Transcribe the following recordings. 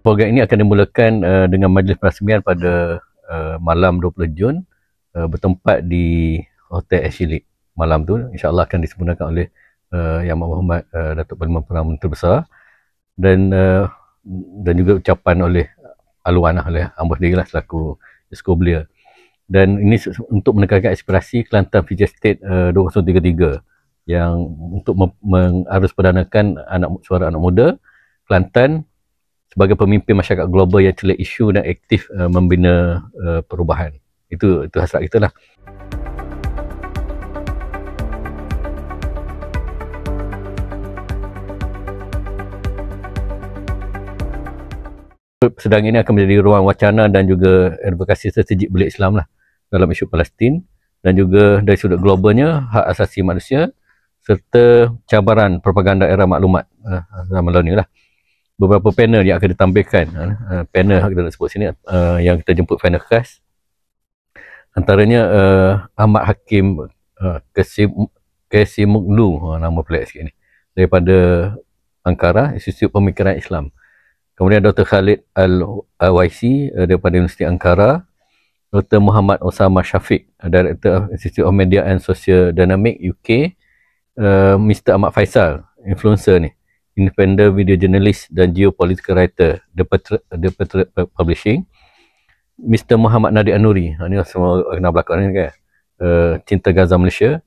Program ini akan dimulakan dengan majlis perasmian pada malam 20 Jun bertempat di Hotel Ashley. Malam tu insya-Allah akan disempurnakan oleh Yang Berhormat Datuk Parlimen Perdana Menteri Besar dan juga ucapan oleh Aluan oleh Ambo sendiri lah selaku Esko belia. Dan ini untuk menekankan aspirasi Kelantan Future State 2033 yang untuk mengarus-perdanakan suara anak muda Kelantan sebagai pemimpin masyarakat global yang celik isu dan aktif membina perubahan. Itu hasrat kita lah. Persidangan ini akan menjadi ruang wacana dan juga advokasi strategik belia Islam lah dalam isu Palestin dan juga dari sudut globalnya hak asasi manusia serta cabaran propaganda era maklumat zaman lalu ni lah. Beberapa panel yang akan ditampilkan, panel yang kita nak sebut sini yang kita jemput panel khas antaranya Ahmad Hakim Kesimuglu, nama pelik sikit ni, daripada Ankara, Institut Pemikiran Islam. Kemudian Dr. Khalid Al-Waisi daripada Universiti Ankara, Dr. Muhammad Osama Syafiq, Director Institute of Media and Social Dynamic UK, Mr. Ahmad Faisal, influencer ni, independent video journalist dan geopolitical writer, The Patriot Publishing, Mr. Muhammad Nadir Anuri, ini semua kenal belakang ni kan, Cinta Gaza Malaysia.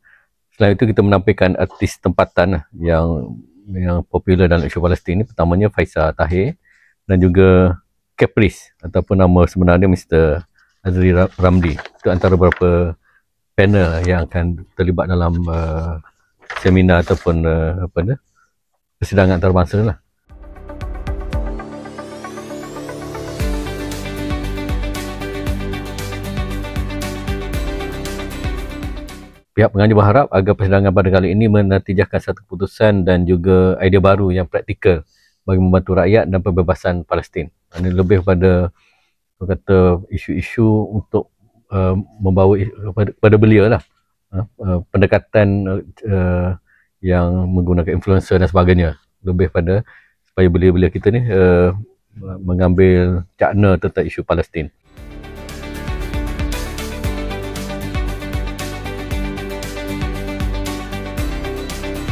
Selain itu kita menampilkan artis tempatan yang popular dalam isu Palestin ni, pertamanya Faisal Tahir dan juga Caprice ataupun nama sebenarnya Mr. Azri Ramli. Itu antara beberapa panel yang akan terlibat dalam seminar ataupun persidangan antarabangsa lah. Pihak penganjur berharap agar persidangan pada kali ini menatijahkan satu keputusan dan juga idea baru yang praktikal bagi membantu rakyat dan pembebasan Palestin. Ini lebih pada isu-isu untuk membawa kepada belia lah, pendekatan yang menggunakan influencer dan sebagainya, lebih pada supaya belia-belia kita ni mengambil cakna tentang isu Palestin.